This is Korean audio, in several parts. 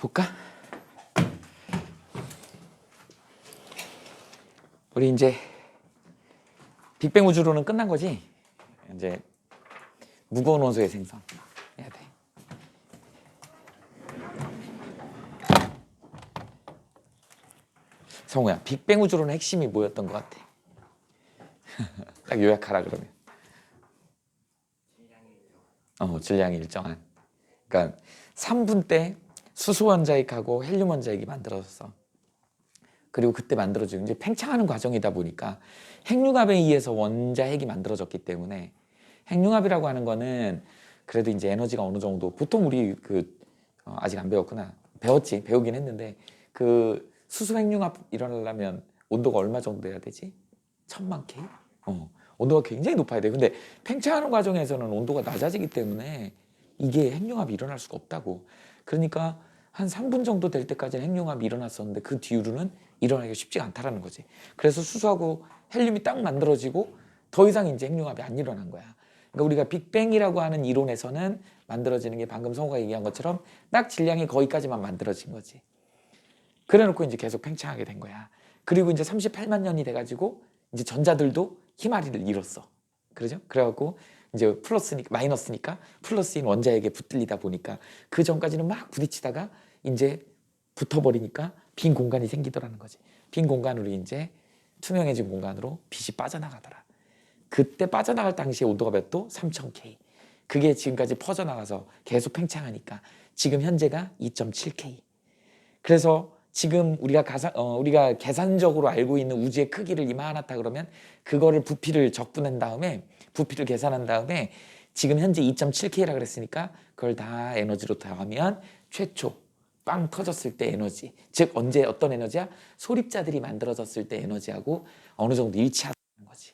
볼까? 우리 이제 빅뱅 우주론은 끝난 거지? 이제 무거운 원소의 생성 해야 돼. 성우야, 빅뱅 우주론의 핵심이 뭐였던 것 같아? 딱 요약하라 그러면. 질량이 일정한. 그러니까 3분 때 수소 원자핵하고 헬륨 원자핵이 만들어졌어. 그리고 그때 만들어지고 이제 팽창하는 과정이다 보니까 핵융합에 의해서 원자핵이 만들어졌기 때문에 핵융합이라고 하는 거는 그래도 이제 에너지가 어느 정도 보통 우리 아직 안 배웠구나. 배웠지. 배우긴 했는데 그 수소 핵융합 일어나려면 온도가 얼마 정도 돼야 되지? 1000만 K? 온도가 굉장히 높아야 돼. 근데 팽창하는 과정에서는 온도가 낮아지기 때문에 이게 핵융합이 일어날 수가 없다고. 그러니까 한 3분 정도 될 때까지는 핵융합이 일어났었는데 그 뒤로는 일어나기가 쉽지가 않다라는 거지. 그래서 수소하고 헬륨이 딱 만들어지고 더 이상 이제 핵융합이 안 일어난 거야. 그러니까 우리가 빅뱅이라고 하는 이론에서는 만들어지는 게 방금 성우가 얘기한 것처럼 딱 질량이 거기까지만 만들어진 거지. 그래 놓고 이제 계속 팽창하게 된 거야. 그리고 이제 38만 년이 돼가지고 이제 전자들도 희마리를 잃었어. 그러죠? 그래갖고 이제 마이너스니까 플러스인 원자에게 붙들리다 보니까 그 전까지는 막 부딪히다가 이제 붙어버리니까 빈 공간이 생기더라는 거지. 빈 공간으로 이제 투명해진 공간으로 빛이 빠져나가더라. 그때 빠져나갈 당시에 온도가 몇 도? 3000K. 그게 지금까지 퍼져나가서 계속 팽창하니까 지금 현재가 2.7K. 그래서 지금 우리가 계산적으로 알고 있는 우주의 크기를 이만하다 그러면 그거를 부피를 적분한 다음에 부피를 계산한 다음에 지금 현재 2.7K라 그랬으니까 그걸 다 에너지로 더하면 최초 빵 터졌을 때 에너지, 즉 언제 어떤 에너지야? 소립자들이 만들어졌을 때 에너지하고 어느 정도 일치하는 거지.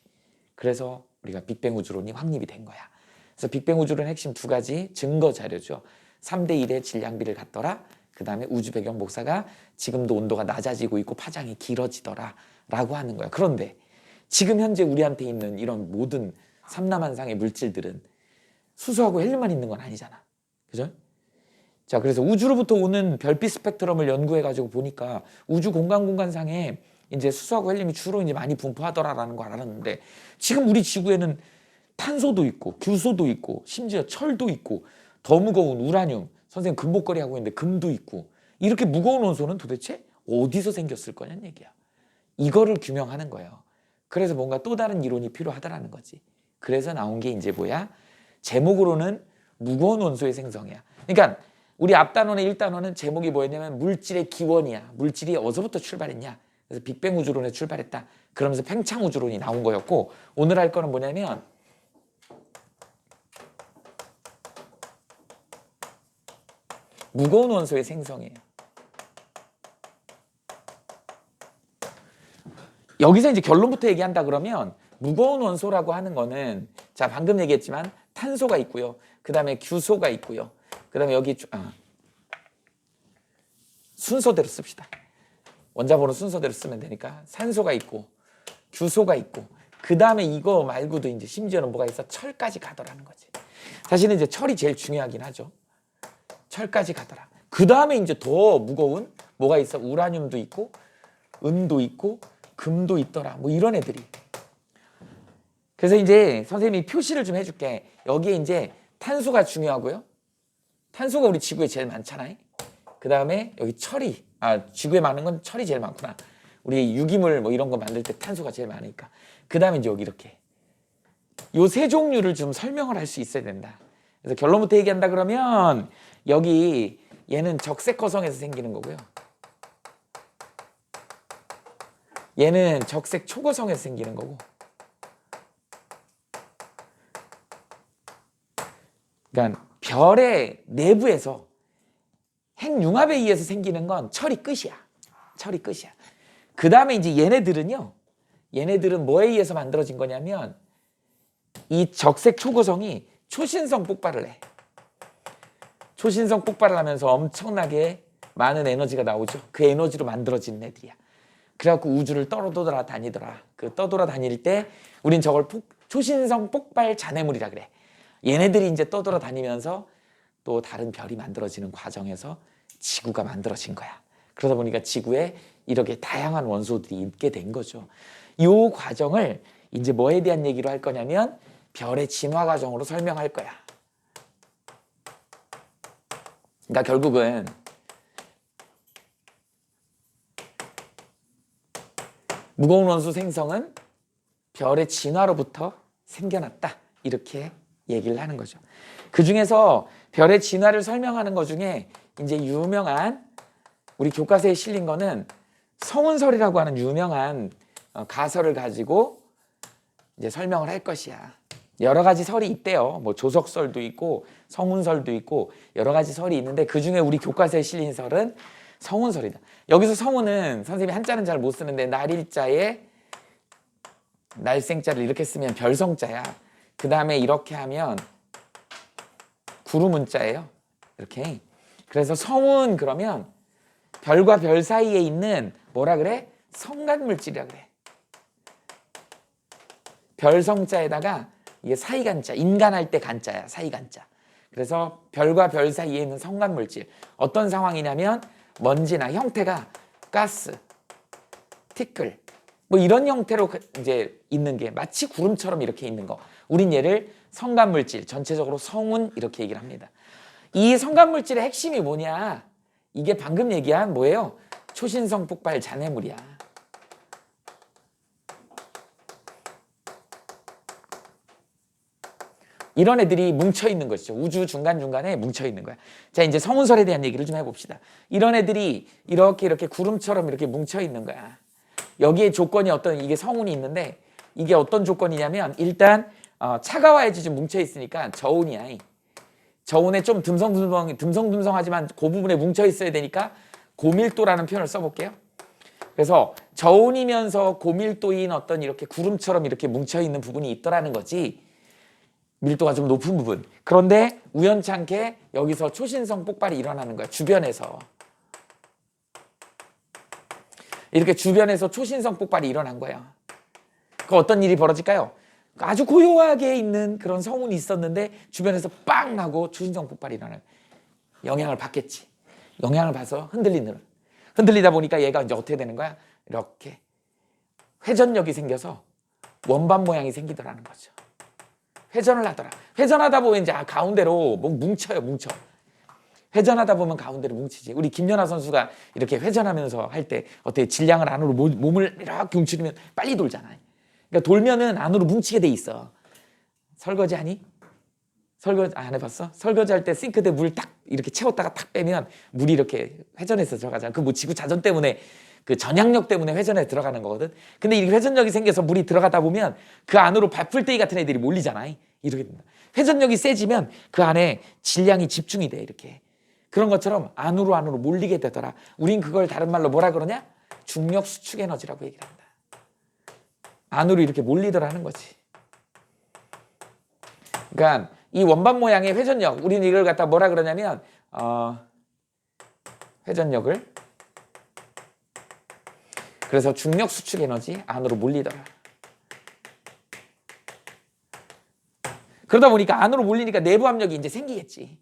그래서 우리가 빅뱅 우주론이 확립이 된 거야. 그래서 빅뱅 우주론 핵심 두 가지 증거 자료죠. 3대 1의 질량비를 갖더라. 그 다음에 우주 배경 복사가 지금도 온도가 낮아지고 있고 파장이 길어지더라 라고 하는 거야. 그런데 지금 현재 우리한테 있는 이런 모든 삼라만상의 물질들은 수소하고 헬륨만 있는 건 아니잖아. 그죠? 자, 그래서 우주로부터 오는 별빛 스펙트럼을 연구해가지고 보니까 우주 공간상에 이제 수소하고 헬륨이 주로 이제 많이 분포하더라라는 걸 알았는데 지금 우리 지구에는 탄소도 있고 규소도 있고 심지어 철도 있고 더 무거운 우라늄, 선생님 금목걸이 하고 있는데 금도 있고 이렇게 무거운 원소는 도대체 어디서 생겼을 거냐는 얘기야. 이거를 규명하는 거예요. 그래서 뭔가 또 다른 이론이 필요하다라는 거지. 그래서 나온 게 이제 뭐야? 제목으로는 무거운 원소의 생성이야. 그러니까 우리 앞단원의 1단원은 제목이 뭐였냐면 물질의 기원이야. 물질이 어디서부터 출발했냐. 그래서 빅뱅 우주론에 출발했다. 그러면서 팽창 우주론이 나온 거였고 오늘 할 거는 뭐냐면 무거운 원소의 생성이에요. 여기서 이제 결론부터 얘기한다 그러면 무거운 원소라고 하는 거는 자 방금 얘기했지만 탄소가 있고요. 그 다음에 규소가 있고요. 그 다음에 여기 순서대로 씁시다. 원자번호 순서대로 쓰면 되니까 산소가 있고 규소가 있고 그 다음에 이거 말고도 이제 심지어는 뭐가 있어? 철까지 가더라는 거지. 사실은 이제 철이 제일 중요하긴 하죠. 철까지 가더라. 그 다음에 이제 더 무거운 뭐가 있어? 우라늄도 있고 은도 있고 금도 있더라. 뭐 이런 애들이. 그래서 이제 선생님이 표시를 좀 해줄게. 여기에 이제 탄소가 중요하고요. 탄소가 우리 지구에 제일 많잖아요. 그 다음에 여기 철이 지구에 많은 건 철이 제일 많구나. 우리 유기물 뭐 이런 거 만들 때 탄소가 제일 많으니까. 그 다음에 이제 여기 이렇게 요 세 종류를 좀 설명을 할 수 있어야 된다. 그래서 결론부터 얘기한다 그러면 여기 얘는 적색 거성에서 생기는 거고요. 얘는 적색 초거성에서 생기는 거고. 그러니까 별의 내부에서 핵융합에 의해서 생기는 건 철이 끝이야. 철이 끝이야. 그 다음에 이제 얘네들은 뭐에 의해서 만들어진 거냐면 이 적색 초고성이 초신성 폭발을 해. 초신성 폭발을 하면서 엄청나게 많은 에너지가 나오죠. 그 에너지로 만들어진 애들이야. 그래갖고 우주를 떠돌아 다니더라. 그 떠돌아 다닐 때 우린 저걸 초신성 폭발 잔해물이라 그래. 얘네들이 이제 떠돌아 다니면서 또 다른 별이 만들어지는 과정에서 지구가 만들어진 거야. 그러다 보니까 지구에 이렇게 다양한 원소들이 있게 된 거죠. 이 과정을 이제 뭐에 대한 얘기로 할 거냐면 별의 진화 과정으로 설명할 거야. 그러니까 결국은 무거운 원소 생성은 별의 진화로부터 생겨났다. 이렇게 얘기를 하는 거죠. 그 중에서 별의 진화를 설명하는 것 중에 이제 유명한 우리 교과서에 실린 거는 성운설이라고 하는 유명한 가설을 가지고 이제 설명을 할 것이야. 여러 가지 설이 있대요. 뭐 조석설도 있고 성운설도 있고 여러 가지 설이 있는데 그 중에 우리 교과서에 실린 설은 성운설이다. 여기서 성운은 선생님이 한자는 잘 못 쓰는데 날일자에 날생자를 이렇게 쓰면 별성자야. 그 다음에 이렇게 하면 구름운자예요. 이렇게. 그래서 성운 그러면 별과 별 사이에 있는 뭐라 그래? 성간물질이라 그래. 별성자에다가 이게 사이간자, 인간할 때 간자야. 사이간자. 그래서 별과 별 사이에 있는 성간물질. 어떤 상황이냐면 먼지나 형태가 가스, 티끌 뭐 이런 형태로 이제 있는 게 마치 구름처럼 이렇게 있는 거. 우린 얘를 성간물질, 전체적으로 성운 이렇게 얘기를 합니다. 이 성간물질의 핵심이 뭐냐? 이게 방금 얘기한 뭐예요? 초신성 폭발 잔해물이야. 이런 애들이 뭉쳐있는 것이죠. 우주 중간중간에 뭉쳐있는 거야. 자, 이제 성운설에 대한 얘기를 좀 해봅시다. 이런 애들이 이렇게 구름처럼 이렇게 뭉쳐있는 거야. 여기에 조건이 이게 성운이 있는데 이게 어떤 조건이냐면 일단 차가워야지 좀 뭉쳐있으니까 저온이야. 저온에 좀 듬성듬성하지만 그 부분에 뭉쳐있어야 되니까 고밀도라는 표현을 써볼게요. 그래서 저온이면서 고밀도인 어떤 이렇게 구름처럼 이렇게 뭉쳐있는 부분이 있더라는 거지. 밀도가 좀 높은 부분. 그런데 우연찮게 여기서 초신성 폭발이 일어나는 거야. 주변에서. 이렇게 주변에서 초신성 폭발이 일어난 거야. 그 어떤 일이 벌어질까요? 아주 고요하게 있는 그런 성운이 있었는데 주변에서 빵 하고 초신성 폭발이 일어나요. 영향을 받겠지. 영향을 받아서 흔들리다 보니까 얘가 이제 어떻게 되는 거야? 이렇게 회전력이 생겨서 원반 모양이 생기더라는 거죠. 회전을 하더라. 회전하다 보면 이제 가운데로 뭉쳐. 회전하다 보면 가운데로 뭉치지. 우리 김연아 선수가 이렇게 회전하면서 할 때 어떻게 질량을 안으로 몸을 이렇게 움츠리면 빨리 돌잖아요. 그러니까 돌면은 안으로 뭉치게 돼 있어. 설거지 하니? 설거지 안 해봤어? 설거지 할 때 싱크대 물 딱 이렇게 채웠다가 탁 빼면 물이 이렇게 회전해서 들어가잖아. 그 뭐 지구 자전 때문에 그 전향력 때문에 회전에 들어가는 거거든. 근데 이 회전력이 생겨서 물이 들어가다 보면 그 안으로 밥풀떼기 같은 애들이 몰리잖아. 이렇게 된다. 회전력이 세지면 그 안에 질량이 집중이 돼. 이렇게. 그런 것처럼 안으로 몰리게 되더라. 우린 그걸 다른 말로 뭐라 그러냐? 중력 수축 에너지라고 얘기를 한다. 안으로 이렇게 몰리더라는 거지. 그러니까 이 원반 모양의 회전력, 우리는 이걸 갖다 뭐라 그러냐면 회전력을 그래서 중력 수축 에너지 안으로 몰리더라. 그러다 보니까 안으로 몰리니까 내부 압력이 이제 생기겠지.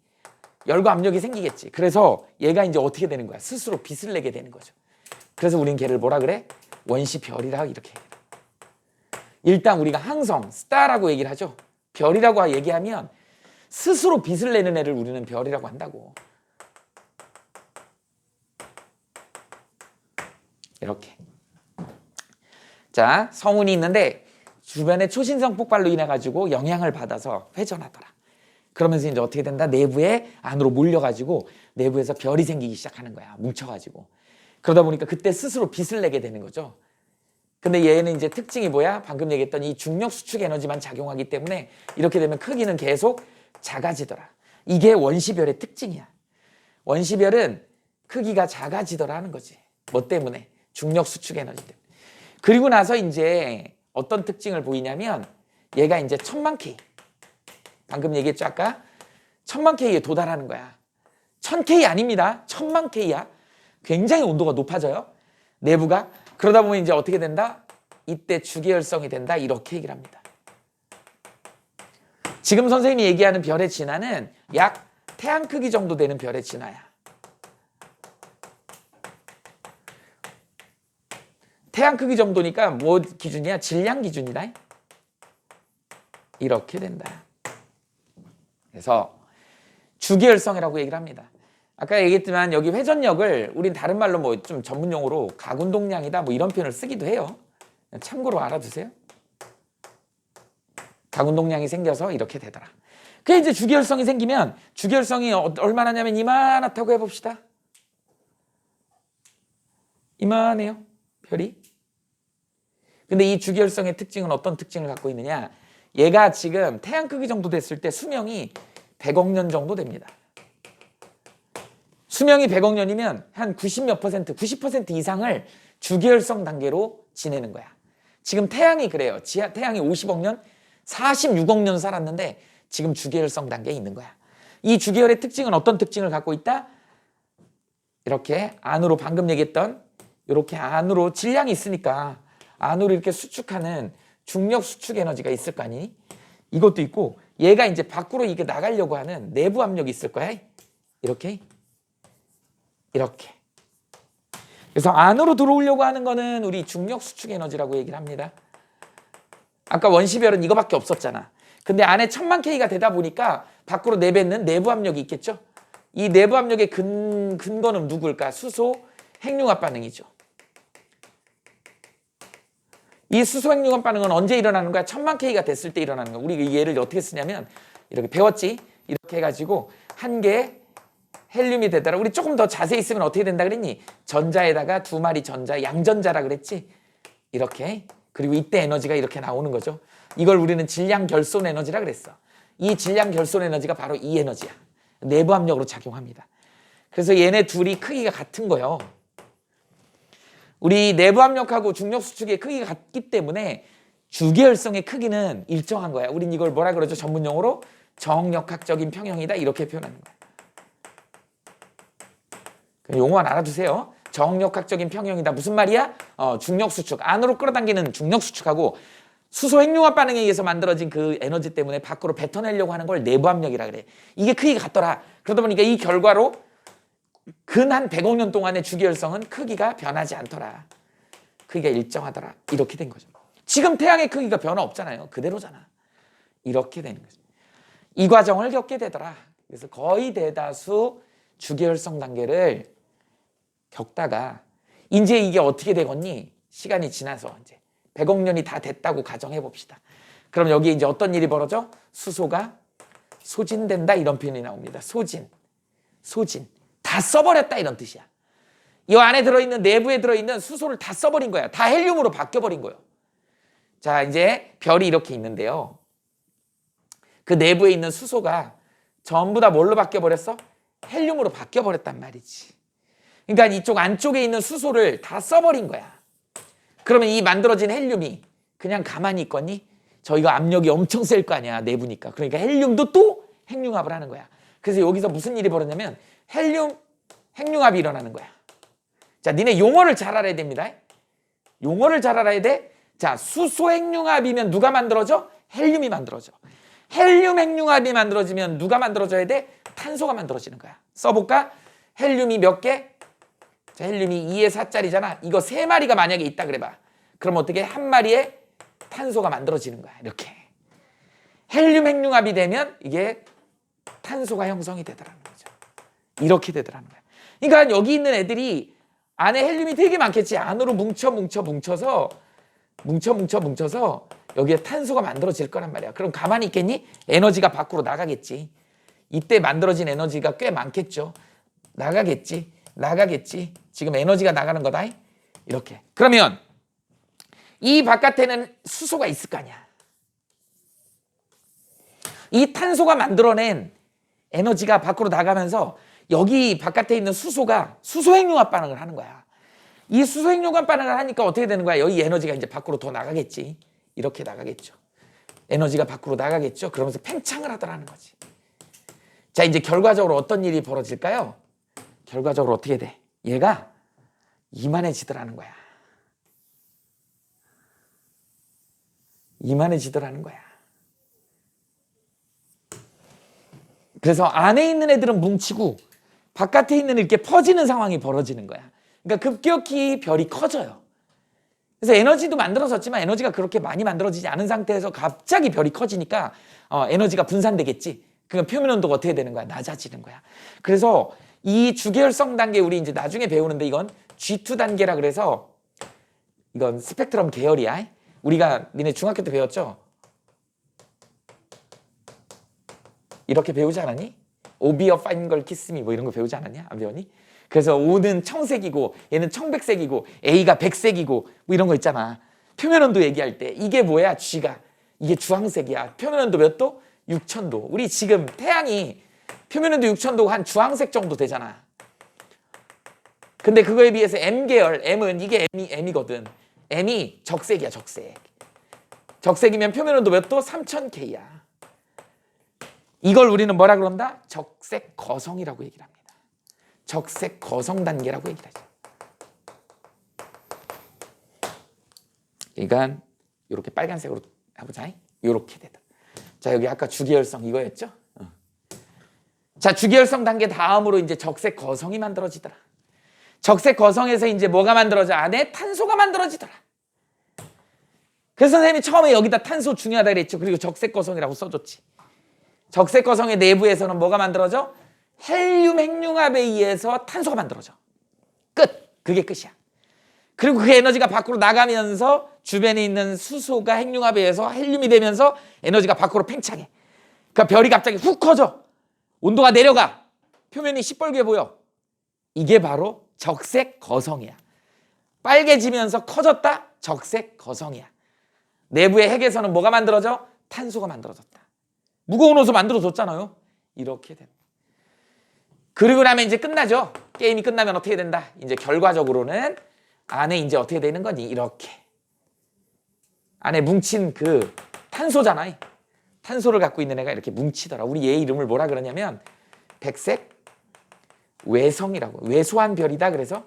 열과 압력이 생기겠지. 그래서 얘가 이제 어떻게 되는 거야? 스스로 빛을 내게 되는 거죠. 그래서 우린 걔를 뭐라 그래? 원시별이라 이렇게 얘기해. 일단 우리가 항성, 스타라고 얘기를 하죠. 별이라고 얘기하면 스스로 빛을 내는 애를 우리는 별이라고 한다고. 이렇게. 자, 성운이 있는데 주변에 초신성 폭발로 인해 가지고 영향을 받아서 회전하더라. 그러면서 이제 어떻게 된다? 내부에 안으로 몰려가지고 내부에서 별이 생기기 시작하는 거야. 뭉쳐가지고. 그러다 보니까 그때 스스로 빛을 내게 되는 거죠. 근데 얘는 이제 특징이 뭐야? 방금 얘기했던 이 중력 수축 에너지만 작용하기 때문에 이렇게 되면 크기는 계속 작아지더라. 이게 원시별의 특징이야. 원시별은 크기가 작아지더라는 거지. 뭐 때문에? 중력 수축 에너지 때문에. 그리고 나서 이제 어떤 특징을 보이냐면 얘가 이제 1000만 K. 방금 얘기했죠 아까? 1000만 K에 도달하는 거야. 1000K 아닙니다. 1000만 K야. 굉장히 온도가 높아져요. 내부가. 그러다 보면 이제 어떻게 된다? 이때 주계열성이 된다. 이렇게 얘기를 합니다. 지금 선생님이 얘기하는 별의 진화는 약 태양 크기 정도 되는 별의 진화야. 태양 크기 정도니까 뭐 기준이야? 질량 기준이다. 이렇게 된다. 그래서 주기혈성이라고 얘기를 합니다. 아까 얘기했지만 여기 회전력을 우린 다른 말로 뭐 좀 전문 용어로 가운동량이다 뭐 이런 표현을 쓰기도 해요. 참고로 알아두세요. 가운동량이 생겨서 이렇게 되더라. 그게 이제 주기혈성이 생기면 주기혈성이 얼마나냐면 이만하다고 해봅시다. 이만해요. 별이. 근데 이 주기혈성의 특징은 어떤 특징을 갖고 있느냐. 얘가 지금 태양 크기 정도 됐을 때 수명이 100억 년 정도 됩니다. 수명이 100억 년이면 한 90몇 퍼센트, 90% 이상을 주기혈성 단계로 지내는 거야. 지금 태양이 그래요. 태양이 50억 년, 46억 년 살았는데 지금 주기혈성 단계에 있는 거야. 이 주기혈의 특징은 어떤 특징을 갖고 있다? 이렇게 안으로 방금 얘기했던 이렇게 안으로 질량이 있으니까 안으로 이렇게 수축하는 중력 수축 에너지가 있을 거 아니? 이것도 있고 얘가 이제 밖으로 이게 나가려고 하는 내부 압력이 있을 거야. 이렇게. 그래서 안으로 들어오려고 하는 거는 우리 중력 수축 에너지라고 얘기를 합니다. 아까 원시별은 이거밖에 없었잖아. 근데 안에 1000만 K가 되다 보니까 밖으로 내뱉는 내부 압력이 있겠죠. 이 내부 압력의 근거는 누굴까? 수소 핵융합 반응이죠. 이 수소 핵융합 반응은 언제 일어나는 거야? 1000만 K가 됐을 때 일어나는 거야. 우리 이 예를 어떻게 쓰냐면 이렇게 배웠지? 이렇게 해가지고 한 개의 헬륨이 되더라. 우리 조금 더 자세히 쓰면 어떻게 된다 그랬니? 전자에다가 두 마리 전자, 양전자라 그랬지? 이렇게. 그리고 이때 에너지가 이렇게 나오는 거죠. 이걸 우리는 질량 결손 에너지라 그랬어. 이 질량 결손 에너지가 바로 이 에너지야. 내부 압력으로 작용합니다. 그래서 얘네 둘이 크기가 같은 거예요. 우리 내부 압력하고 중력 수축의 크기가 같기 때문에 주기혈성의 크기는 일정한 거야. 우린 이걸 뭐라 그러죠? 전문 용어로 정역학적인 평형이다 이렇게 표현하는 거야. 용어만 알아두세요. 정역학적인 평형이다. 무슨 말이야? 중력 수축. 안으로 끌어당기는 중력 수축하고 수소 핵융합 반응에 의해서 만들어진 그 에너지 때문에 밖으로 뱉어내려고 하는 걸 내부 압력이라 그래. 이게 크기가 같더라. 그러다 보니까 이 결과로 근 한 100억 년 동안의 주기혈성은 크기가 변하지 않더라. 크기가 일정하더라. 이렇게 된 거죠. 지금 태양의 크기가 변화 없잖아요. 그대로잖아. 이렇게 되는 거죠. 이 과정을 겪게 되더라. 그래서 거의 대다수 주기혈성 단계를 겪다가 이제 이게 어떻게 되겠니? 시간이 지나서 이제 100억 년이 다 됐다고 가정해 봅시다. 그럼 여기에 이제 어떤 일이 벌어져? 수소가 소진된다 이런 표현이 나옵니다. 소진. 다 써버렸다 이런 뜻이야. 이 안에 들어있는 내부에 들어있는 수소를 다 써버린 거야. 다 헬륨으로 바뀌어버린 거예요. 자, 이제 별이 이렇게 있는데요. 그 내부에 있는 수소가 전부 다 뭘로 바뀌어버렸어? 헬륨으로 바뀌어버렸단 말이지. 그러니까 이쪽 안쪽에 있는 수소를 다 써버린 거야. 그러면 이 만들어진 헬륨이 그냥 가만히 있겠니? 저희가 압력이 엄청 셀 거 아니야, 내부니까. 그러니까 헬륨도 또 핵융합을 하는 거야. 그래서 여기서 무슨 일이 벌어졌냐면 헬륨 핵융합이 일어나는 거야. 자, 니네 용어를 잘 알아야 됩니다. 용어를 잘 알아야 돼. 자, 수소 핵융합이면 누가 만들어져? 헬륨이 만들어져. 헬륨 핵융합이 만들어지면 누가 만들어져야 돼? 탄소가 만들어지는 거야. 써볼까? 헬륨이 몇 개? 자, 헬륨이 2에 4짜리잖아. 이거 3마리가 만약에 있다 그래봐. 그럼 어떻게? 한 마리에 탄소가 만들어지는 거야. 이렇게. 헬륨 핵융합이 되면 이게 탄소가 형성이 되더라는 거죠. 이렇게 되더라는 거야. 그러니까 여기 있는 애들이 안에 헬륨이 되게 많겠지. 안으로 뭉쳐서 여기에 탄소가 만들어질 거란 말이야. 그럼 가만히 있겠니? 에너지가 밖으로 나가겠지. 이때 만들어진 에너지가 꽤 많겠죠. 나가겠지. 지금 에너지가 나가는 거다. 이렇게. 그러면 이 바깥에는 수소가 있을 거 아니야. 이 탄소가 만들어낸 에너지가 밖으로 나가면서 여기 바깥에 있는 수소가 수소 핵융합 반응을 하는 거야. 이 수소 핵융합 반응을 하니까 어떻게 되는 거야? 여기 에너지가 이제 밖으로 더 나가겠지. 이렇게 나가겠죠. 에너지가 밖으로 나가겠죠. 그러면서 팽창을 하더라는 거지. 자, 이제 결과적으로 어떤 일이 벌어질까요? 결과적으로 어떻게 돼? 얘가 이만해지더라는 거야. 이만해지더라는 거야. 그래서 안에 있는 애들은 뭉치고 바깥에 있는 이렇게 퍼지는 상황이 벌어지는 거야. 그러니까 급격히 별이 커져요. 그래서 에너지도 만들어졌지만 에너지가 그렇게 많이 만들어지지 않은 상태에서 갑자기 별이 커지니까 에너지가 분산되겠지. 그러니까 표면 온도가 어떻게 되는 거야? 낮아지는 거야. 그래서 이 주계열성 단계 우리 이제 나중에 배우는데 이건 G2 단계라 그래서 이건 스펙트럼 계열이야. 우리가 니네 중학교 때 배웠죠? 이렇게 배우지 않았니? 오비어 파인걸 키스미 뭐 이런 거 배우지 않았냐? 안 배웠니? 그래서 O는 청색이고 얘는 청백색이고 A가 백색이고 뭐 이런 거 있잖아. 표면온도 얘기할 때 이게 뭐야? G가 이게 주황색이야. 표면온도 몇 도? 6000도. 우리 지금 태양이 표면온도 6000도고 한 주황색 정도 되잖아. 근데 그거에 비해서 M계열, M은 이게 M이거든. M이 적색이야, 적색. 적색이면 표면온도 몇 도? 3000K야. 이걸 우리는 뭐라 그런다? 적색 거성이라고 얘기를 합니다. 적색 거성 단계라고 얘기를 하죠. 그러니까 이렇게 빨간색으로 해보자. 이렇게 되다. 자, 여기 아까 주계열성 이거였죠? 자, 주계열성 단계 다음으로 이제 적색 거성이 만들어지더라. 적색 거성에서 이제 뭐가 만들어져? 안에 탄소가 만들어지더라. 그래서 선생님이 처음에 여기다 탄소 중요하다 그랬죠. 그리고 적색 거성이라고 써줬지. 적색 거성의 내부에서는 뭐가 만들어져? 헬륨 핵융합에 의해서 탄소가 만들어져. 끝. 그게 끝이야. 그리고 그 에너지가 밖으로 나가면서 주변에 있는 수소가 핵융합에 의해서 헬륨이 되면서 에너지가 밖으로 팽창해. 그러니까 별이 갑자기 훅 커져. 온도가 내려가. 표면이 시뻘게 보여. 이게 바로 적색 거성이야. 빨개지면서 커졌다? 적색 거성이야. 내부의 핵에서는 뭐가 만들어져? 탄소가 만들어졌다. 무거운 옷을 만들어줬잖아요. 이렇게 된다. 그리고 나면 이제 끝나죠. 게임이 끝나면 어떻게 된다? 이제 결과적으로는 안에 이제 어떻게 되는 거니? 이렇게. 안에 뭉친 그 탄소잖아요. 탄소를 갖고 있는 애가 이렇게 뭉치더라. 우리 얘 이름을 뭐라 그러냐면 백색 외성이라고. 왜소한 별이다. 그래서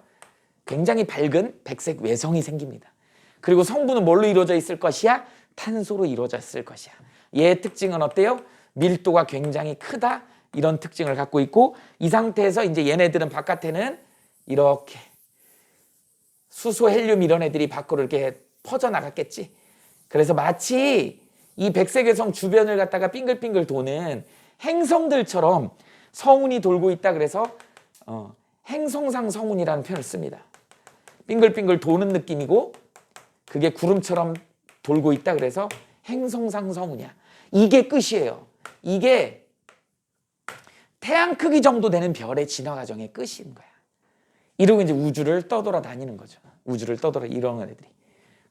굉장히 밝은 백색 외성이 생깁니다. 그리고 성분은 뭘로 이루어져 있을 것이야? 탄소로 이루어져 있을 것이야. 얘의 특징은 어때요? 밀도가 굉장히 크다. 이런 특징을 갖고 있고 이 상태에서 이제 얘네들은 바깥에는 이렇게 수소, 헬륨 이런 애들이 밖으로 이렇게 퍼져나갔겠지. 그래서 마치 이 백색외성 주변을 갖다가 빙글빙글 도는 행성들처럼 성운이 돌고 있다. 그래서 행성상 성운이라는 표현을 씁니다. 빙글빙글 도는 느낌이고 그게 구름처럼 돌고 있다. 그래서 행성상 성운이야. 이게 끝이에요. 이게 태양 크기 정도 되는 별의 진화 과정의 끝인 거야. 이러고 이제 우주를 떠돌아다니는 거죠. 우주를 떠돌아 이런 애들이.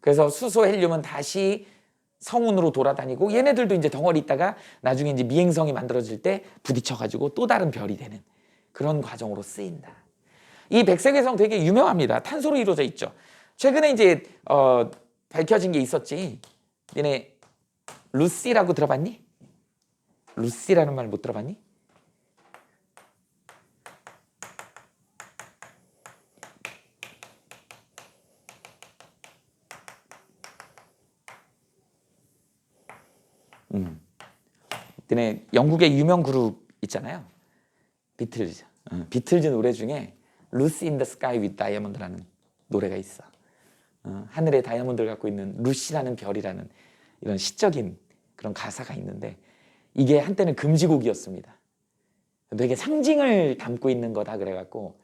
그래서 수소, 헬륨은 다시 성운으로 돌아다니고 얘네들도 이제 덩어리 있다가 나중에 이제 미행성이 만들어질 때 부딪혀가지고 또 다른 별이 되는 그런 과정으로 쓰인다. 이 백색외성 되게 유명합니다. 탄소로 이루어져 있죠. 최근에 이제 밝혀진 게 있었지. 얘네 루시라고 들어봤니? 루시라는 말 못 들어봤니? 얘네 영국의 유명 그룹 있잖아요. 비틀즈. 비틀즈 노래 중에 Lucy in the Sky with Diamond라는 노래가 있어. 하늘에 다이아몬드를 갖고 있는 루시라는 별이라는 이런 시적인 그런 가사가 있는데 이게 한때는 금지곡이었습니다. 되게 상징을 담고 있는 거다 그래갖고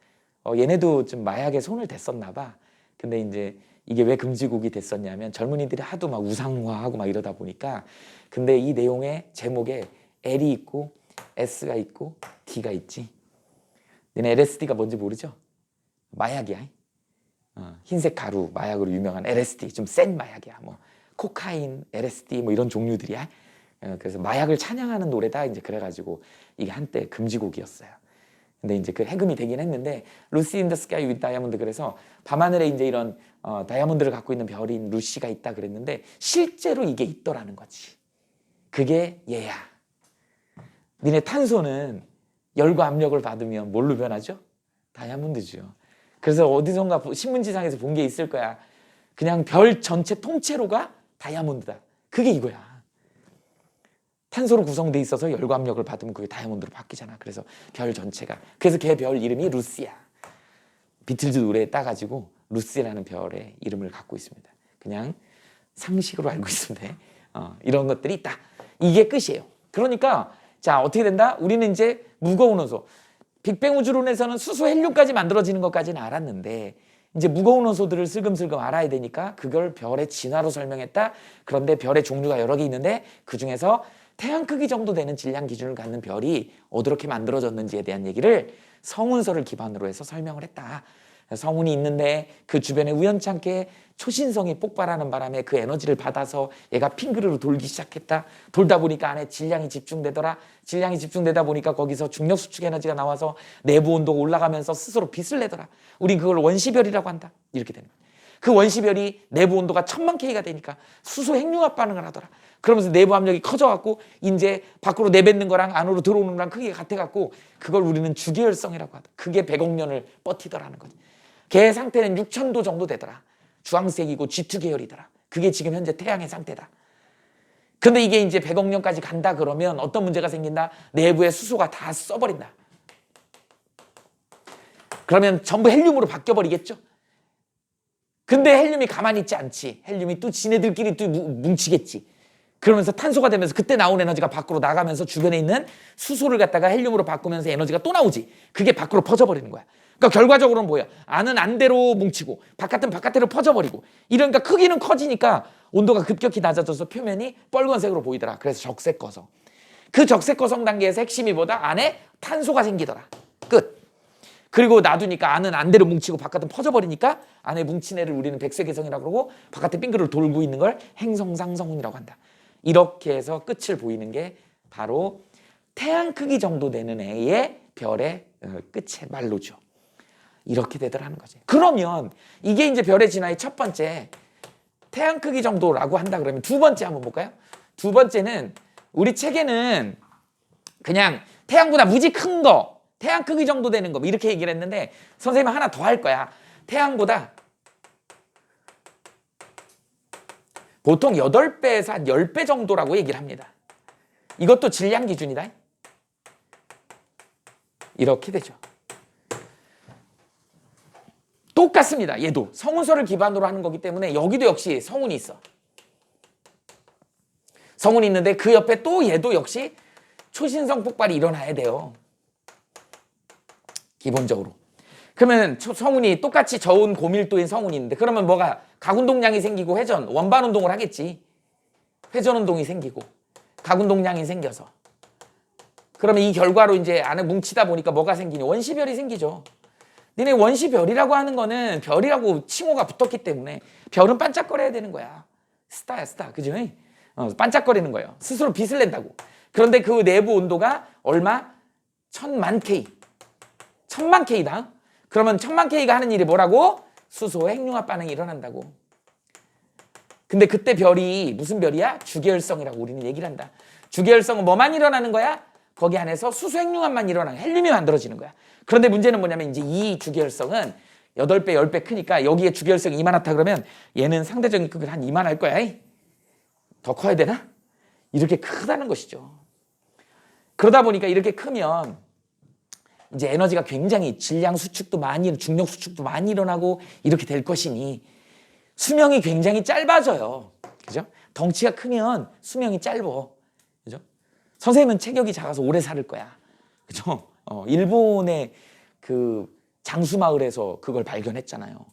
얘네도 좀 마약에 손을 댔었나 봐. 근데 이제 이게 왜 금지곡이 됐었냐면 젊은이들이 하도 막 우상화하고 막 이러다 보니까 근데 이 내용의 제목에 L이 있고 S가 있고 D가 있지. 얘네 LSD가 뭔지 모르죠? 마약이야. 흰색 가루 마약으로 유명한 LSD 좀 센 마약이야. 뭐 코카인, LSD 뭐 이런 종류들이야. 그래서 마약을 찬양하는 노래다 이제 그래가지고 이게 한때 금지곡이었어요. 근데 이제 그 해금이 되긴 했는데 루시 인 더 스카이 윗 다이아몬드 그래서 밤하늘에 이제 이런 다이아몬드를 갖고 있는 별인 루시가 있다 그랬는데 실제로 이게 있더라는 거지. 그게 얘야. 니네 탄소는 열과 압력을 받으면 뭘로 변하죠? 다이아몬드죠. 그래서 어디선가 신문지상에서 본 게 있을 거야. 그냥 별 전체 통째로가 다이아몬드다. 그게 이거야. 탄소로 구성돼 있어서 열과 압력을 받으면 그게 다이아몬드로 바뀌잖아. 그래서 별 전체가. 그래서 걔 별 이름이 루시야. 비틀즈 노래에 따가지고 루시라는 별의 이름을 갖고 있습니다. 그냥 상식으로 알고 있으면 돼. 이런 것들이 있다. 이게 끝이에요. 그러니까 자 어떻게 된다? 우리는 이제 무거운 원소, 빅뱅 우주론에서는 수소 헬륨까지 만들어지는 것까지는 알았는데 이제 무거운 원소들을 슬금슬금 알아야 되니까 그걸 별의 진화로 설명했다. 그런데 별의 종류가 여러 개 있는데 그중에서 태양 크기 정도 되는 질량 기준을 갖는 별이 어떻게 만들어졌는지에 대한 얘기를 성운설을 기반으로 해서 설명을 했다. 성운이 있는데 그 주변에 우연찮게 초신성이 폭발하는 바람에 그 에너지를 받아서 얘가 핑크로 돌기 시작했다. 돌다 보니까 안에 질량이 집중되더라. 질량이 집중되다 보니까 거기서 중력 수축 에너지가 나와서 내부 온도가 올라가면서 스스로 빛을 내더라. 우린 그걸 원시별이라고 한다. 이렇게 되는 거야. 그 원시별이 내부 온도가 1000만 K가 되니까 수소 핵융합 반응을 하더라. 그러면서 내부 압력이 커져갖고 이제 밖으로 내뱉는 거랑 안으로 들어오는 거랑 크기가 같아갖고 그걸 우리는 주계열성이라고 하다. 그게 100억 년을 버티더라는 거지. 걔 상태는 6000도 정도 되더라. 주황색이고 G2 계열이더라. 그게 지금 현재 태양의 상태다. 근데 이게 이제 100억 년까지 간다 그러면 어떤 문제가 생긴다? 내부의 수소가 다 써버린다. 그러면 전부 헬륨으로 바뀌어버리겠죠? 근데 헬륨이 가만히 있지 않지. 헬륨이 또 지네들끼리 또 뭉치겠지. 그러면서 탄소가 되면서 그때 나온 에너지가 밖으로 나가면서 주변에 있는 수소를 갖다가 헬륨으로 바꾸면서 에너지가 또 나오지. 그게 밖으로 퍼져버리는 거야. 그러니까 결과적으로는 뭐야? 안은 안대로 뭉치고 바깥은 바깥대로 퍼져버리고 이러니까 크기는 커지니까 온도가 급격히 낮아져서 표면이 빨간색으로 보이더라. 그래서 적색 거성. 그 적색 거성 단계에서 핵심이 뭐다? 안에 탄소가 생기더라. 끝. 그리고 놔두니까 안은 안대로 뭉치고 바깥은 퍼져버리니까 안에 뭉친 애를 우리는 백색해성이라고 그러고 바깥에 빙그를 돌고 있는 걸 행성상성운이라고 한다. 이렇게 해서 끝을 보이는 게 바로 태양 크기 정도 되는 애의 별의 끝의 말로죠. 이렇게 되더라는 거지. 그러면 이게 이제 별의 진화의 첫 번째 태양 크기 정도라고 한다 그러면 두 번째 한번 볼까요? 두 번째는 우리 책에는 그냥 태양보다 무지 큰 거, 태양 크기 정도 되는 거 이렇게 얘기를 했는데 선생님은 하나 더 할 거야. 태양보다 보통 8배에서 한 10배 정도라고 얘기를 합니다. 이것도 질량 기준이다. 이렇게 되죠. 똑같습니다. 얘도 성운설을 기반으로 하는 거기 때문에 여기도 역시 성운이 있어. 성운이 있는데 그 옆에 또 얘도 역시 초신성 폭발이 일어나야 돼요. 기본적으로. 그러면 성운이 똑같이 저온 고밀도인 성운이 있는데 그러면 뭐가 각운동량이 생기고 회전, 원반 운동을 하겠지. 회전 운동이 생기고 각운동량이 생겨서 그러면 이 결과로 이제 안에 뭉치다 보니까 뭐가 생기니? 원시별이 생기죠. 니네 원시별이라고 하는 거는 별이라고 칭호가 붙었기 때문에 별은 반짝거려야 되는 거야. 스타야 스타. 그죠? 반짝거리는 거예요. 스스로 빛을 낸다고. 그런데 그 내부 온도가 얼마? 1000만 K. 1000만 K다. 그러면 1000만 K가 하는 일이 뭐라고? 수소 핵융합 반응이 일어난다고. 근데 그때 별이 무슨 별이야? 주계열성이라고 우리는 얘기를 한다. 주계열성은 뭐만 일어나는 거야? 거기 안에서 수소 핵융합만 일어나는 헬륨이 만들어지는 거야. 그런데 문제는 뭐냐면 이제 이 주계열성은 8배, 10배 크니까 여기에 주계열성이 이만하다 그러면 얘는 상대적인 크기를 한 이만할 거야. 더 커야 되나? 이렇게 크다는 것이죠. 그러다 보니까 이렇게 크면 이제 에너지가 굉장히 질량 수축도 많이, 중력 수축도 많이 일어나고 이렇게 될 것이니 수명이 굉장히 짧아져요. 그죠? 덩치가 크면 수명이 짧어. 그죠? 선생님은 체격이 작아서 오래 살 거야. 그죠? 일본의 그 장수마을에서 그걸 발견했잖아요.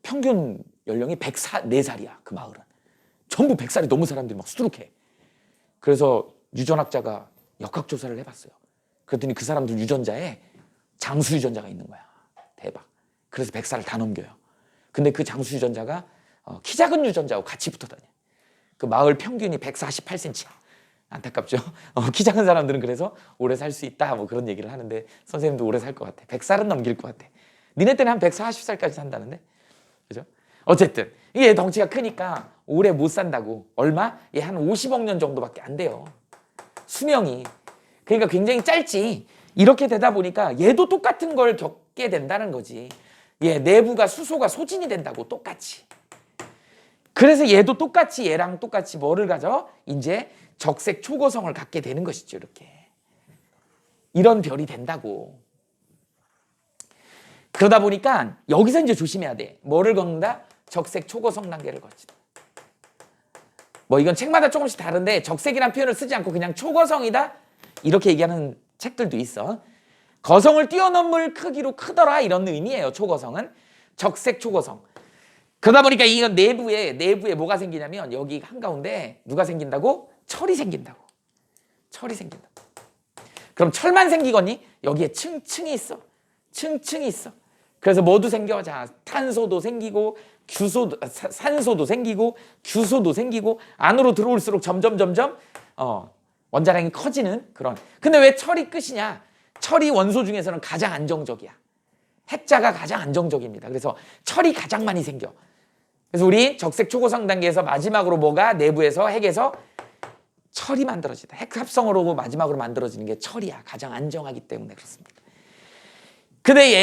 평균 연령이 104살이야, 그 마을은. 전부 100살이 넘은 사람들이 막 수두룩해. 그래서 유전학자가 역학조사를 해봤어요. 그랬더니 그 사람들 유전자에 장수 유전자가 있는 거야. 대박. 그래서 100살을 다 넘겨요. 근데 그 장수 유전자가 키 작은 유전자하고 같이 붙어 다녀. 그 마을 평균이 148cm야. 안타깝죠? 키 작은 사람들은 그래서 오래 살 수 있다 뭐 그런 얘기를 하는데 선생님도 오래 살 것 같아. 100살은 넘길 것 같아. 니네 때는 한 140살까지 산다는데? 그죠? 어쨌든 얘 덩치가 크니까 오래 못 산다고. 얼마? 얘 한 50억 년 정도밖에 안 돼요. 수명이. 그러니까 굉장히 짧지. 이렇게 되다 보니까 얘도 똑같은 걸 겪게 된다는 거지. 얘 내부가 수소가 소진이 된다고 똑같이. 그래서 얘도 똑같이 얘랑 똑같이 뭐를 가져? 이제 적색 초고성을 갖게 되는 것이죠. 이렇게. 이런 별이 된다고. 그러다 보니까 여기서 이제 조심해야 돼. 뭐를 겪는다? 적색 초고성 단계를 거친다. 뭐 이건 책마다 조금씩 다른데 적색이란 표현을 쓰지 않고 그냥 초거성이다 이렇게 얘기하는 책들도 있어. 거성을 뛰어넘을 크기로 크더라 이런 의미예요. 초거성은 적색 초거성. 그러다 보니까 이건 내부에 뭐가 생기냐면 여기 한가운데 누가 생긴다고? 철이 생긴다고. 철이 생긴다고. 그럼 철만 생기거니? 여기에 층층이 있어. 층층이 있어. 그래서 뭐도 생겨. 자, 탄소도 생기고 산소도 생기고 규소도 생기고 안으로 들어올수록 점점 원자량이 커지는 그런. 근데 왜 철이 끝이냐? 철이 원소 중에서는 가장 안정적이야. 핵자가 가장 안정적입니다. 그래서 철이 가장 많이 생겨. 그래서 우리 적색 초고성 단계에서 마지막으로 뭐가 내부에서 핵에서 철이 만들어지다. 핵 합성으로 마지막으로 만들어지는 게 철이야. 가장 안정하기 때문에 그렇습니다. 근데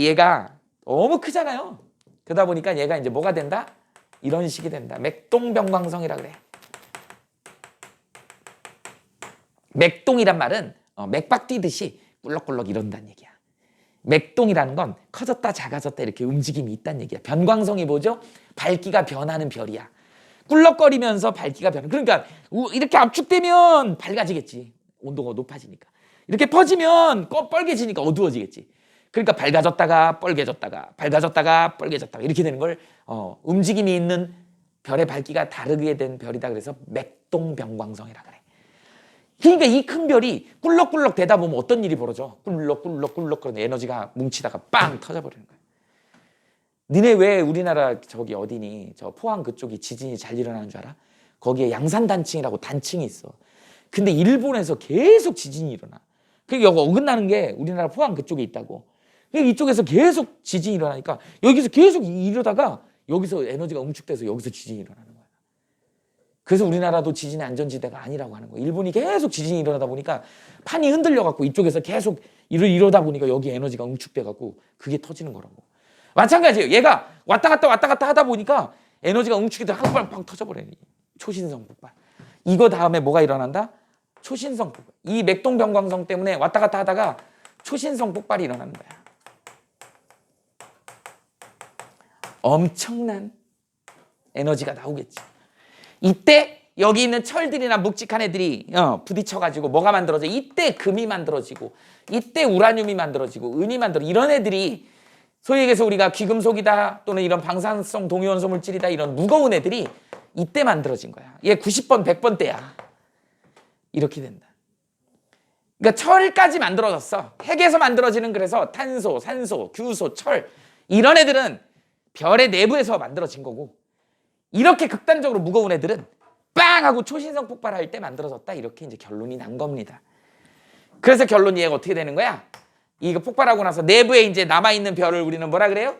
얘가 너무 크잖아요. 그러다 보니까 얘가 이제 뭐가 된다? 이런 식이 된다. 맥동병광성이라 그래. 맥동이란 말은 맥박 뛰듯이 꿀럭꿀럭 이런다는 얘기야. 맥동이라는 건 커졌다 작아졌다 이렇게 움직임이 있다는 얘기야. 변광성이 뭐죠? 밝기가 변하는 별이야. 꿀럭거리면서 밝기가 변해. 그러니까 이렇게 압축되면 밝아지겠지. 온도가 높아지니까. 이렇게 퍼지면 뻘개지니까 어두워지겠지. 그러니까 밝아졌다가 뻘개졌다가 밝아졌다가 뻘개졌다가 이렇게 되는 걸 움직임이 있는 별의 밝기가 다르게 된 별이다. 그래서 맥동병광성이라 그래. 그러니까 이 큰 별이 꿀럭꿀럭 되다 보면 어떤 일이 벌어져? 꿀럭꿀럭 그런 에너지가 뭉치다가 빵 터져버리는 거야. 니네 왜 우리나라 저기 어디니? 저 포항 그쪽이 지진이 잘 일어나는 줄 알아? 거기에 양산단층이라고 단층이 있어. 근데 일본에서 계속 지진이 일어나. 그게 어긋나는 게 우리나라 포항 그쪽에 있다고. 이쪽에서 계속 지진이 일어나니까 여기서 계속 이러다가 여기서 에너지가 응축돼서 여기서 지진이 일어나는 거야. 그래서 우리나라도 지진의 안전지대가 아니라고 하는 거야. 일본이 계속 지진이 일어나다 보니까 판이 흔들려갖고 이쪽에서 계속 이러다 보니까 여기 에너지가 응축돼갖고 그게 터지는 거라고. 마찬가지예요. 얘가 왔다 갔다 하다 보니까 에너지가 응축이 돼서 한 방 터져버려요. 초신성 폭발. 이거 다음에 뭐가 일어난다? 초신성 폭발. 이 맥동병광성 때문에 왔다 갔다 하다가 초신성 폭발이 일어나는 거야. 엄청난 에너지가 나오겠지. 이때 여기 있는 철들이나 묵직한 애들이 부딪혀가지고 뭐가 만들어져? 이때 금이 만들어지고 이때 우라늄이 만들어지고 은이 이런 애들이 소위 얘기해서 우리가 귀금속이다 또는 이런 방사성 동위원소 물질이다 이런 무거운 애들이 이때 만들어진 거야. 얘 90번 100번 때야. 이렇게 된다. 그러니까 철까지 만들어졌어. 핵에서 만들어지는 그래서 탄소, 산소, 규소, 철 이런 애들은 별의 내부에서 만들어진 거고 이렇게 극단적으로 무거운 애들은 빵 하고 초신성 폭발할 때 만들어졌다. 이렇게 이제 결론이 난 겁니다. 그래서 결론이 얘가 어떻게 되는 거야? 이거 폭발하고 나서 내부에 이제 남아있는 별을 우리는 뭐라 그래요?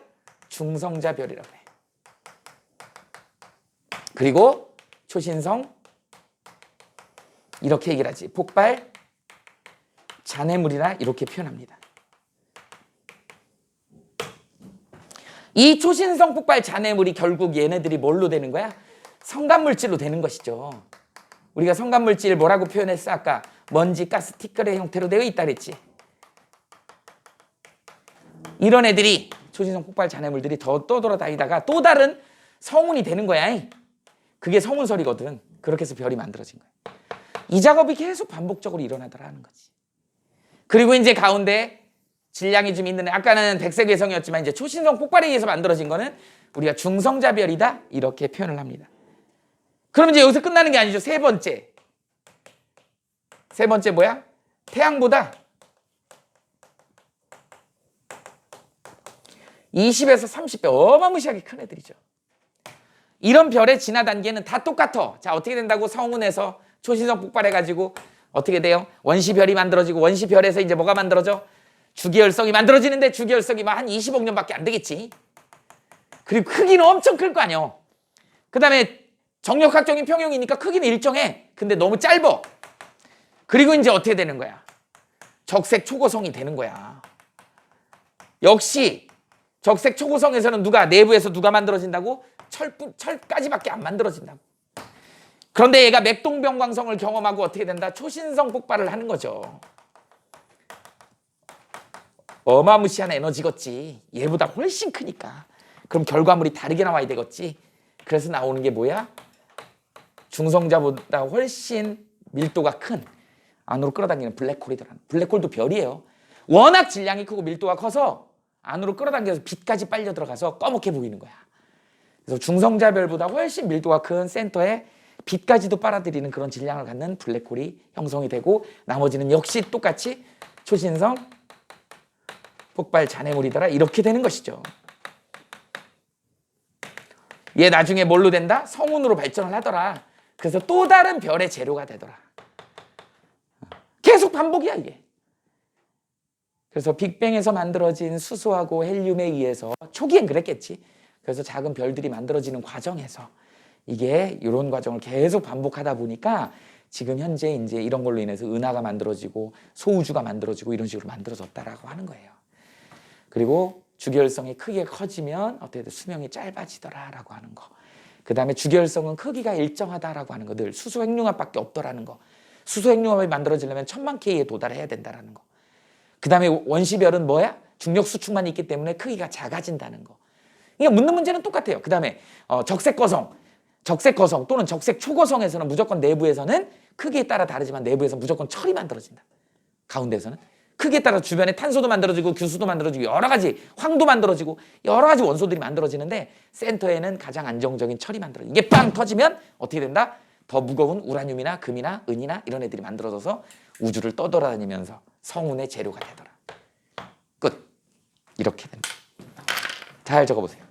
중성자 별이라고 해. 그리고 초신성 이렇게 얘기를 하지. 폭발 잔해물이라 이렇게 표현합니다. 이 초신성 폭발 잔해물이 결국 얘네들이 뭘로 되는 거야? 성간물질로 되는 것이죠. 우리가 성간물질 뭐라고 표현했어? 아까 먼지, 가스, 티끌의 형태로 되어 있다 그랬지. 이런 애들이 초신성 폭발 잔해물들이 더 떠돌아다니다가 또 다른 성운이 되는 거야. 그게 성운설이거든. 그렇게 해서 별이 만들어진 거야. 이 작업이 계속 반복적으로 일어나더라는 거지. 그리고 이제 가운데 질량이 좀 있는 아까는 백색 외성이었지만 이제 초신성 폭발에 의해서 만들어진 거는 우리가 중성자별이다 이렇게 표현을 합니다. 그럼 이제 여기서 끝나는 게 아니죠. 세 번째 뭐야? 태양보다 20에서 30배 어마무시하게 큰 애들이죠. 이런 별의 진화 단계는 다 똑같아. 자, 어떻게 된다고? 성운에서 초신성 폭발해가지고 어떻게 돼요? 원시별이 만들어지고 원시별에서 이제 뭐가 만들어져? 주기혈성이 만들어지는데 주기혈성이 한 20억 년밖에 안 되겠지. 그리고 크기는 엄청 클 거 아니야. 그 다음에 정력학적인 평형이니까 크기는 일정해. 근데 너무 짧아. 그리고 이제 어떻게 되는 거야? 적색 초고성이 되는 거야. 역시 적색 초고성에서는 내부에서 누가 만들어진다고? 철까지밖에 안 만들어진다고. 그런데 얘가 맥동병광성을 경험하고 어떻게 된다? 초신성 폭발을 하는 거죠. 어마무시한 에너지겠지. 얘보다 훨씬 크니까. 그럼 결과물이 다르게 나와야 되겠지. 그래서 나오는 게 뭐야? 중성자보다 훨씬 밀도가 큰 안으로 끌어당기는 블랙홀이더라. 블랙홀도 별이에요. 워낙 질량이 크고 밀도가 커서 안으로 끌어당겨서 빛까지 빨려 들어가서 꺼멓게 보이는 거야. 그래서 중성자별보다 훨씬 밀도가 큰 센터에 빛까지도 빨아들이는 그런 질량을 갖는 블랙홀이 형성이 되고 나머지는 역시 똑같이 초신성 폭발 잔해물이더라. 이렇게 되는 것이죠. 얘 나중에 뭘로 된다? 성운으로 발전을 하더라. 그래서 또 다른 별의 재료가 되더라. 계속 반복이야 이게. 그래서 빅뱅에서 만들어진 수소하고 헬륨에 의해서 초기엔 그랬겠지. 그래서 작은 별들이 만들어지는 과정에서 이게 이런 과정을 계속 반복하다 보니까 지금 현재 이제 이런 걸로 인해서 은하가 만들어지고 소우주가 만들어지고 이런 식으로 만들어졌다라고 하는 거예요. 그리고 주결성이 크게 커지면 어떻게 돼? 수명이 짧아지더라라고 하는 거. 그 다음에 주결성은 크기가 일정하다라고 하는 거. 늘 수소 핵융합밖에 없더라는 거. 수소 핵융합이 만들어지려면 1000만 K에 도달해야 된다라는 거. 그 다음에 원시별은 뭐야? 중력 수축만 있기 때문에 크기가 작아진다는 거. 이게 묻는 문제는 똑같아요. 그 다음에 적색거성 또는 적색 초거성에서는 무조건 내부에서는 크기에 따라 다르지만 내부에서 무조건 철이 만들어진다. 가운데에서는 크기에 따라 주변에 탄소도 만들어지고 규수도 만들어지고 여러 가지 황도 만들어지고 여러 가지 원소들이 만들어지는데 센터에는 가장 안정적인 철이 만들어져. 이게 빵 터지면 어떻게 된다? 더 무거운 우라늄이나 금이나 은이나 이런 애들이 만들어져서 우주를 떠돌아다니면서 성운의 재료가 되더라. 끝. 이렇게 된다. 잘 적어보세요.